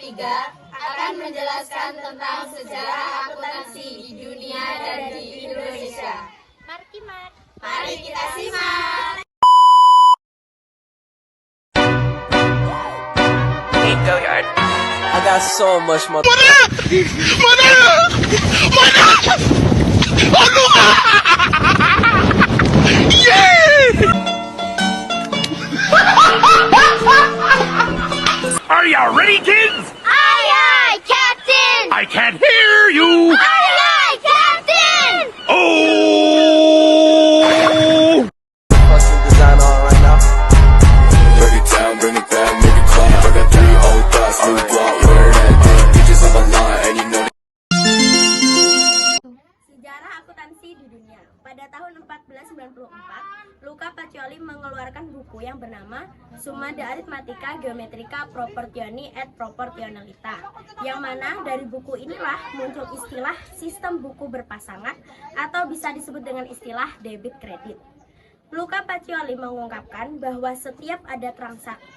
3 akan menjelaskan tentang sejarah akuntansi di dunia dan di Indonesia. Mari kita simak. Hey, Gilliard, I got so much more. Are you ready, kids? Aye, Captain! I can't hear you. Aye, Captain! Oh! Custom design on right now. Break it down, bring it back, make it clap. I got 3 old thoughts, new block, where that day. Bitches on my line, and you know Sejarah akuntansi di dunia. Pada tahun 1494, Luca Pacioli mengeluarkan buku yang bernama Summa de Arithmetica Geometrica Proportioni et Proportionalita, yang mana dari buku inilah muncul istilah sistem buku berpasangan atau bisa disebut dengan istilah debit kredit. Luca Pacioli mengungkapkan bahwa setiap ada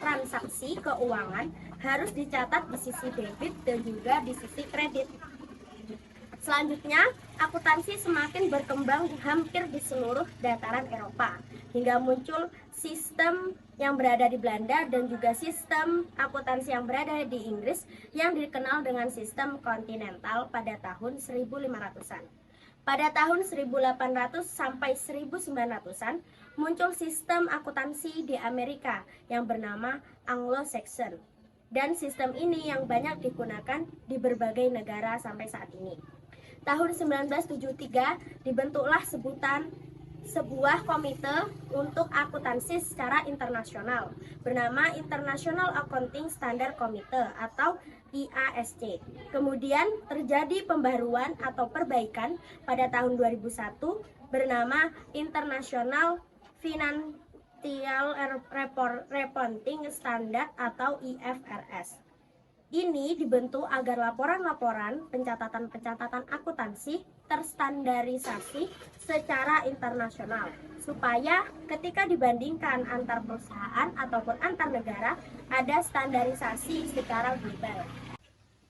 transaksi keuangan harus dicatat di sisi debit dan juga di sisi kredit. Selanjutnya, akuntansi semakin berkembang hampir di seluruh dataran Eropa, hingga muncul sistem yang berada di Belanda dan juga sistem akuntansi yang berada di Inggris yang dikenal dengan sistem kontinental pada tahun 1500-an. Pada tahun 1800 sampai 1900-an, muncul sistem akuntansi di Amerika yang bernama Anglo-Saxon. Dan sistem ini yang banyak digunakan di berbagai negara sampai saat ini. Tahun 1973 dibentuklah sebuah komite untuk akuntansi secara internasional bernama International Accounting Standard Committee atau IASC. Kemudian terjadi pembaruan atau perbaikan pada tahun 2001 bernama International Financial Reporting Standard atau IFRS. Ini dibentuk agar laporan-laporan pencatatan akuntansi terstandarisasi secara internasional, supaya ketika dibandingkan antar perusahaan ataupun antar negara ada standarisasi secara global.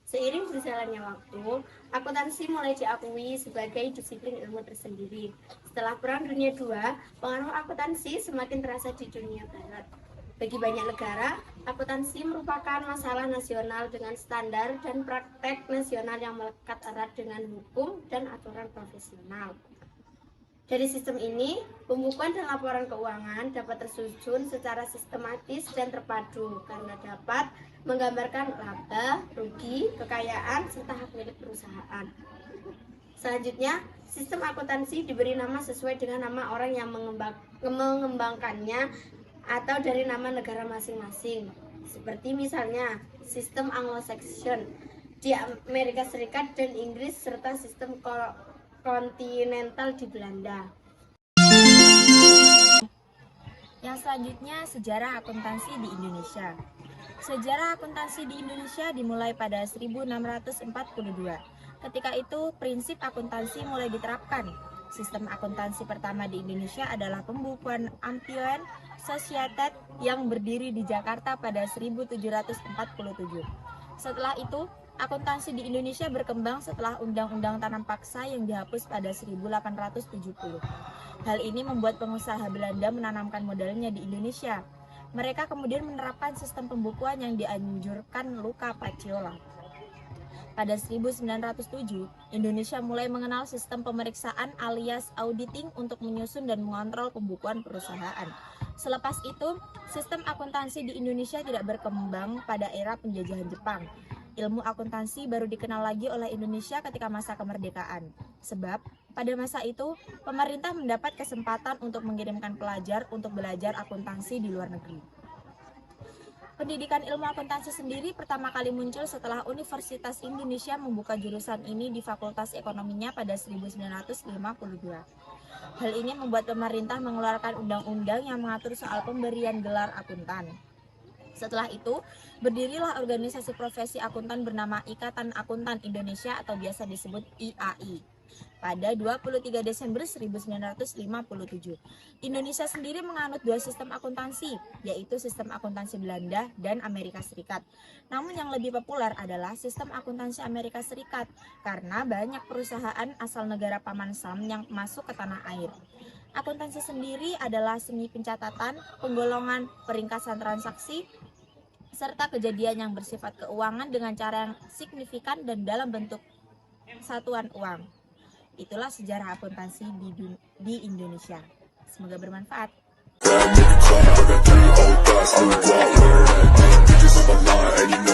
Seiring berjalannya waktu, akuntansi mulai diakui sebagai disiplin ilmu tersendiri. Setelah Perang Dunia II, pengaruh akuntansi semakin terasa di dunia barat. Bagi banyak negara, akuntansi merupakan masalah nasional dengan standar dan praktek nasional yang melekat erat dengan hukum dan aturan profesional. Dari sistem ini, pembukuan dan laporan keuangan dapat tersusun secara sistematis dan terpadu karena dapat menggambarkan laba, rugi, kekayaan, serta hak milik perusahaan. Selanjutnya, sistem akuntansi diberi nama sesuai dengan nama orang yang mengembangkannya atau dari nama negara masing-masing. Seperti misalnya sistem Anglo-Saxon di Amerika Serikat dan Inggris serta sistem kontinental di Belanda. Yang selanjutnya, sejarah akuntansi di Indonesia. Sejarah akuntansi di Indonesia dimulai pada 1642. Ketika itu, prinsip akuntansi mulai diterapkan. Sistem akuntansi pertama di Indonesia adalah pembukuan Ampioen Societat yang berdiri di Jakarta pada 1747. Setelah itu, akuntansi di Indonesia berkembang setelah Undang-Undang Tanam Paksa yang dihapus pada 1870. Hal ini membuat pengusaha Belanda menanamkan modalnya di Indonesia. Mereka kemudian menerapkan sistem pembukuan yang dianjurkan Luca Pacioli. Pada 1907, Indonesia mulai mengenal sistem pemeriksaan alias auditing untuk menyusun dan mengontrol pembukuan perusahaan. Selepas itu, sistem akuntansi di Indonesia tidak berkembang pada era penjajahan Jepang. Ilmu akuntansi baru dikenal lagi oleh Indonesia ketika masa kemerdekaan. Sebab, pada masa itu, pemerintah mendapat kesempatan untuk mengirimkan pelajar untuk belajar akuntansi di luar negeri. Pendidikan ilmu akuntansi sendiri pertama kali muncul setelah Universitas Indonesia membuka jurusan ini di Fakultas Ekonominya pada 1952. Hal ini membuat pemerintah mengeluarkan undang-undang yang mengatur soal pemberian gelar akuntan. Setelah itu, berdirilah organisasi profesi akuntan bernama Ikatan Akuntan Indonesia atau biasa disebut IAI. pada 23 Desember 1957. Indonesia sendiri menganut dua sistem akuntansi, yaitu sistem akuntansi Belanda dan Amerika Serikat. Namun yang lebih populer adalah sistem akuntansi Amerika Serikat karena banyak perusahaan asal negara Paman Sam yang masuk ke tanah air. Akuntansi sendiri adalah seni pencatatan, penggolongan, peringkasan transaksi, serta kejadian yang bersifat keuangan dengan cara yang signifikan dan dalam bentuk satuan uang. Itulah sejarah akuntansi di Indonesia. Semoga bermanfaat. Bad nigga clap, I got 3 old thoughts, new block, where that bitches on my line, and you know